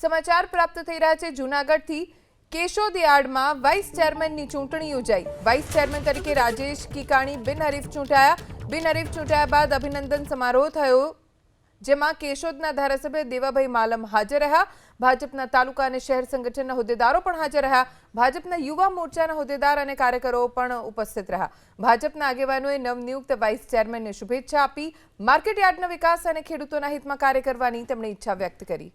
સમાચાર પ્રાપ્ત થઈ રહ્યા છે જૂનાગઢથી કેશોદ યાર્ડમાં વાઇસ ચેરમેનની ચૂંટણી યોજાઈ। વાઇસ ચેરમેન તરીકે રાજેશ કિકાણી બિનહરીફ ચૂંટાયા બાદ અભિનંદન સમારોહ થયો, જેમાં કેશોદના ધારાસભ્ય દેવાભાઈ માલમ હાજર રહ્યા। ભાજપના તાલુકા અને શહેર સંગઠનના હોદ્દેદારો પણ હાજર રહ્યા। ભાજપના યુવા મોરચાના હોદ્દેદાર અને કાર્યકરો પણ ઉપસ્થિત રહ્યા। ભાજપના આગેવાનોએ નવનિયુક્ત વાઇસ ચેરમેનને શુભેચ્છા આપી। માર્કેટ યાર્ડના વિકાસ અને ખેડૂતોના હિતમાં કાર્ય કરવાની તેમણે ઈચ્છા વ્યક્ત કરી।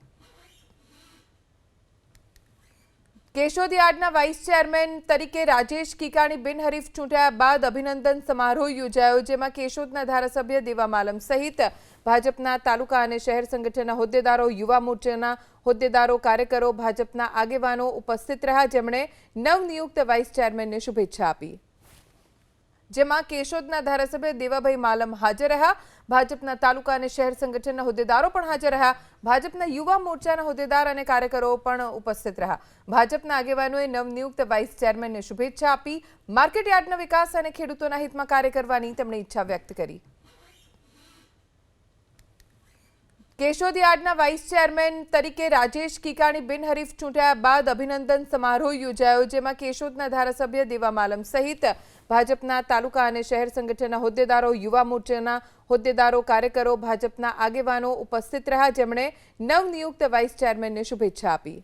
કેશોદ યાર્ડના વાઇસ ચેરમેન તરીકે રાજેશ કિકાણી બિનહરીફ ચૂંટાયા બાદ અભિનંદન સમારોહ યોજાયો, જેમાં કેશોદના ધારાસભ્ય દેવા માલમ સહિત ભાજપના તાલુકા અને શહેર સંગઠનના હોદ્દેદારો, યુવા મોરચાના હોદ્દેદારો, કાર્યકરો, ભાજપના આગેવાનો ઉપસ્થિત રહ્યા, જેમણે નવનિયુક્ત વાઇસ ચેરમેનને શુભેચ્છા આપી। જેમાં કેશોદના ધારાસભ્ય દેવાભાઈ માલમ હાજર રહ્યા। ભાજપના તાલુકા અને શહેર સંગઠનના હોદ્દેદારો પણ હાજર રહ્યા। ભાજપના યુવા મોરચાના હોદ્દેદાર અને કાર્યકરો પણ ઉપસ્થિત રહ્યા। ભાજપના આગેવાનોએ નવનિયુક્ત વાઇસ ચેરમેનને શુભેચ્છા આપી। માર્કેટ યાર્ડના વિકાસ અને ખેડૂતોના હિતમાં કાર્ય કરવાની તેમણે ઈચ્છા વ્યક્ત કરી। કેશોદ યાર્ડના વાઇસ ચેરમેન તરીકે રાજેશ કિકાણી બિનહરીફ ચૂંટાયા બાદ અભિનંદન સમારોહ યોજાયો, જેમાં કેશોદના ધારાસભ્ય દેવા માલમ સહિત ભાજપના તાલુકા અને શહેર સંગઠનના હોદ્દેદારો, યુવા મોરચાના હોદ્દેદારો, કાર્યકરો, ભાજપના આગેવાનો ઉપસ્થિત રહ્યા, જેમણે નવનિયુક્ત વાઇસ ચેરમેનને શુભેચ્છા આપી।